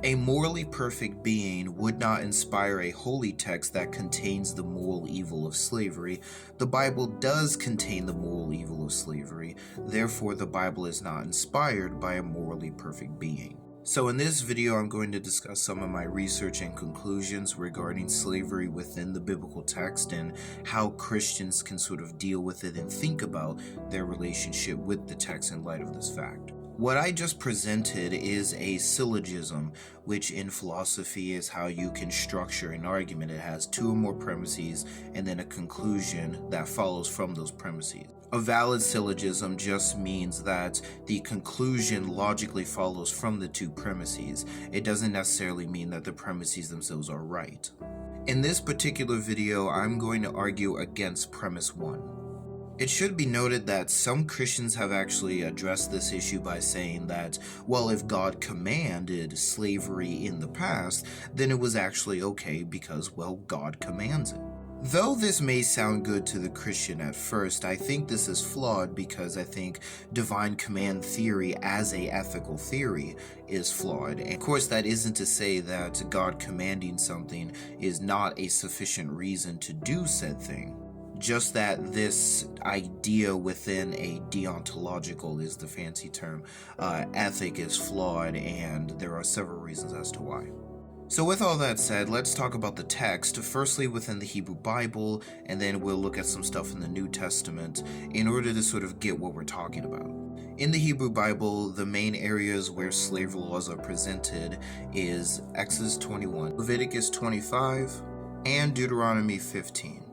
A morally perfect being would not inspire a holy text that contains the moral evil of slavery. The Bible does contain the moral evil of slavery, therefore the Bible is not inspired by a morally perfect being. So in this video, I'm going to discuss some of my research and conclusions regarding slavery within the biblical text and how Christians can sort of deal with it and think about their relationship with the text in light of this fact. What I just presented is a syllogism, which in philosophy is how you can structure an argument. It has two or more premises and then a conclusion that follows from those premises. A valid syllogism just means that the conclusion logically follows from the two premises. It doesn't necessarily mean that the premises themselves are right. In this particular video, I'm going to argue against premise 1. It should be noted that some Christians have actually addressed this issue by saying that, well, if God commanded slavery in the past, then it was actually okay because, well, God commands it. Though this may sound good to the Christian at first, I think this is flawed because I think divine command theory as a ethical theory is flawed. And of course, that isn't to say that God commanding something is not a sufficient reason to do said thing. Just that this idea within a deontological, is the fancy term, ethic is flawed, and there are several reasons as to why. So with all that said, let's talk about the text, firstly within the Hebrew Bible, and then we'll look at some stuff in the New Testament in order to sort of get what we're talking about. In the Hebrew Bible, the main areas where slave laws are presented is Exodus 21, Leviticus 25, and Deuteronomy 15.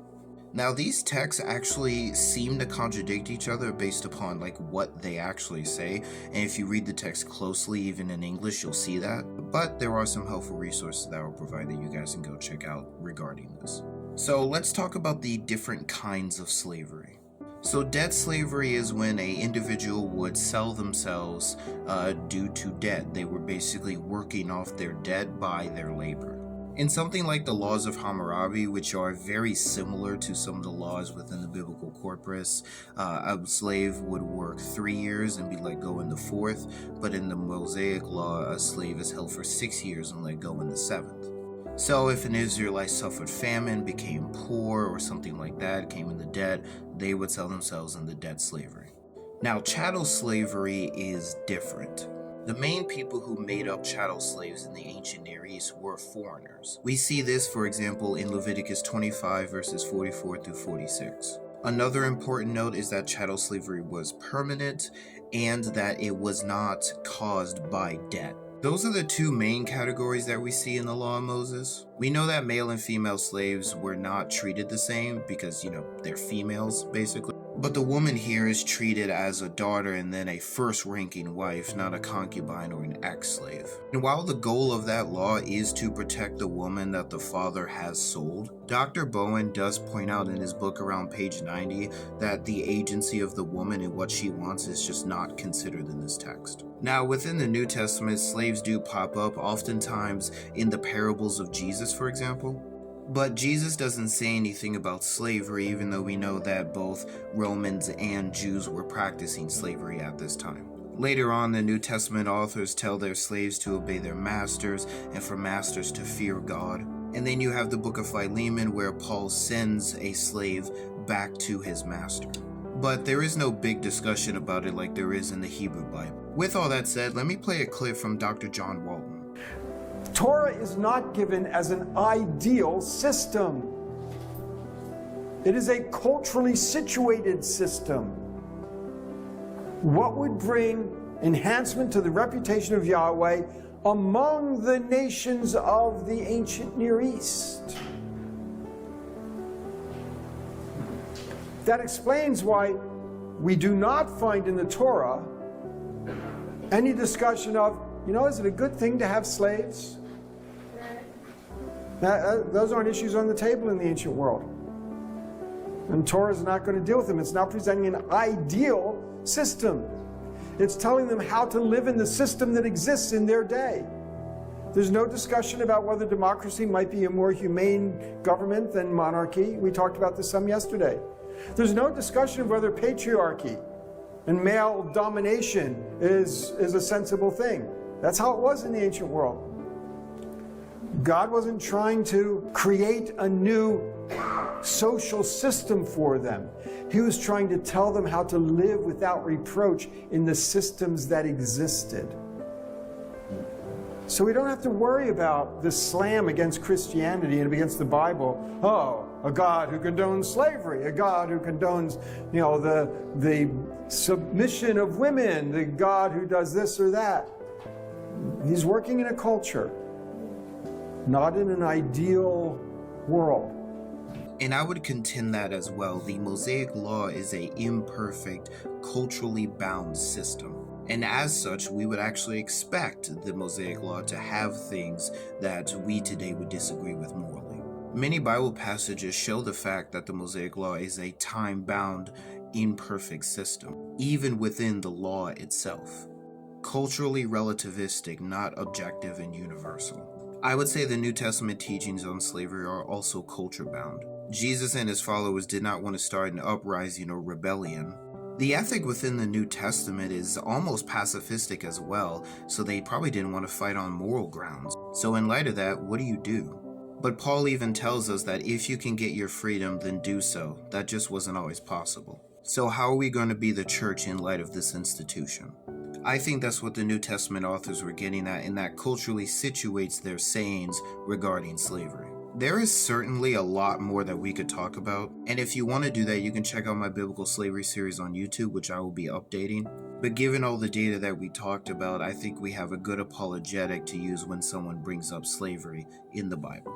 Now these texts actually seem to contradict each other based upon what they actually say, and if you read the text closely, even in English, you'll see that. But there are some helpful resources that I'll provide that you guys can go check out regarding this. So let's talk about the different kinds of slavery. So debt slavery is when an individual would sell themselves due to debt. They were basically working off their debt by their labor. In something like the laws of Hammurabi, which are very similar to some of the laws within the biblical corpus, a slave would work 3 years and be let go in the 4th, but in the Mosaic law, a slave is held for 6 years and let go in the 7th. So if an Israelite suffered famine, became poor, or something like that, came into debt, they would sell themselves into debt slavery. Now, chattel slavery is different. The main people who made up chattel slaves in the ancient Near East were foreigners. We see this, for example, in Leviticus 25 verses 44 through 46. Another important note is that chattel slavery was permanent and that it was not caused by debt. Those are the two main categories that we see in the law of Moses. We know that male and female slaves were not treated the same because, they're females, basically. But the woman here is treated as a daughter and then a first-ranking wife, not a concubine or an ex-slave. And while the goal of that law is to protect the woman that the father has sold, Dr. Bowen does point out in his book around page 90 that the agency of the woman and what she wants is just not considered in this text. Now, within the New Testament, slaves do pop up, oftentimes in the parables of Jesus, for example. But Jesus doesn't say anything about slavery, even though we know that both Romans and Jews were practicing slavery at this time. Later on, the New Testament authors tell their slaves to obey their masters and for masters to fear God. And then you have the book of Philemon where Paul sends a slave back to his master. But there is no big discussion about it like there is in the Hebrew Bible. With all that said, let me play a clip from Dr. John Walton. Torah is not given as an ideal system. It is a culturally situated system. What would bring enhancement to the reputation of Yahweh among the nations of the ancient Near East? That explains why we do not find in the Torah any discussion of, is it a good thing to have slaves? Those aren't issues on the table in the ancient world. And Torah is not going to deal with them. It's not presenting an ideal system. It's telling them how to live in the system that exists in their day. There's no discussion about whether democracy might be a more humane government than monarchy. We talked about this some yesterday. There's no discussion of whether patriarchy and male domination is a sensible thing. That's how it was in the ancient world. God wasn't trying to create a new social system for them. He was trying to tell them how to live without reproach in the systems that existed. So we don't have to worry about this slam against Christianity and against the Bible. Oh, a God who condones slavery, a God who condones, the submission of women, the God who does this or that. He's working in a culture, not in an ideal world. And I would contend that as well. The Mosaic Law is an imperfect, culturally bound system. And as such, we would actually expect the Mosaic Law to have things that we today would disagree with morally. Many Bible passages show the fact that the Mosaic Law is a time-bound, imperfect system, even within the law itself. Culturally relativistic, not objective and universal. I would say the New Testament teachings on slavery are also culture-bound. Jesus and his followers did not want to start an uprising or rebellion. The ethic within the New Testament is almost pacifistic as well, so they probably didn't want to fight on moral grounds. So in light of that, what do? But Paul even tells us that if you can get your freedom, then do so. That just wasn't always possible. So how are we going to be the church in light of this institution? I think that's what the New Testament authors were getting at, and that culturally situates their sayings regarding slavery. There is certainly a lot more that we could talk about, and if you want to do that, you can check out my biblical slavery series on YouTube, which I will be updating. But given all the data that we talked about, I think we have a good apologetic to use when someone brings up slavery in the Bible.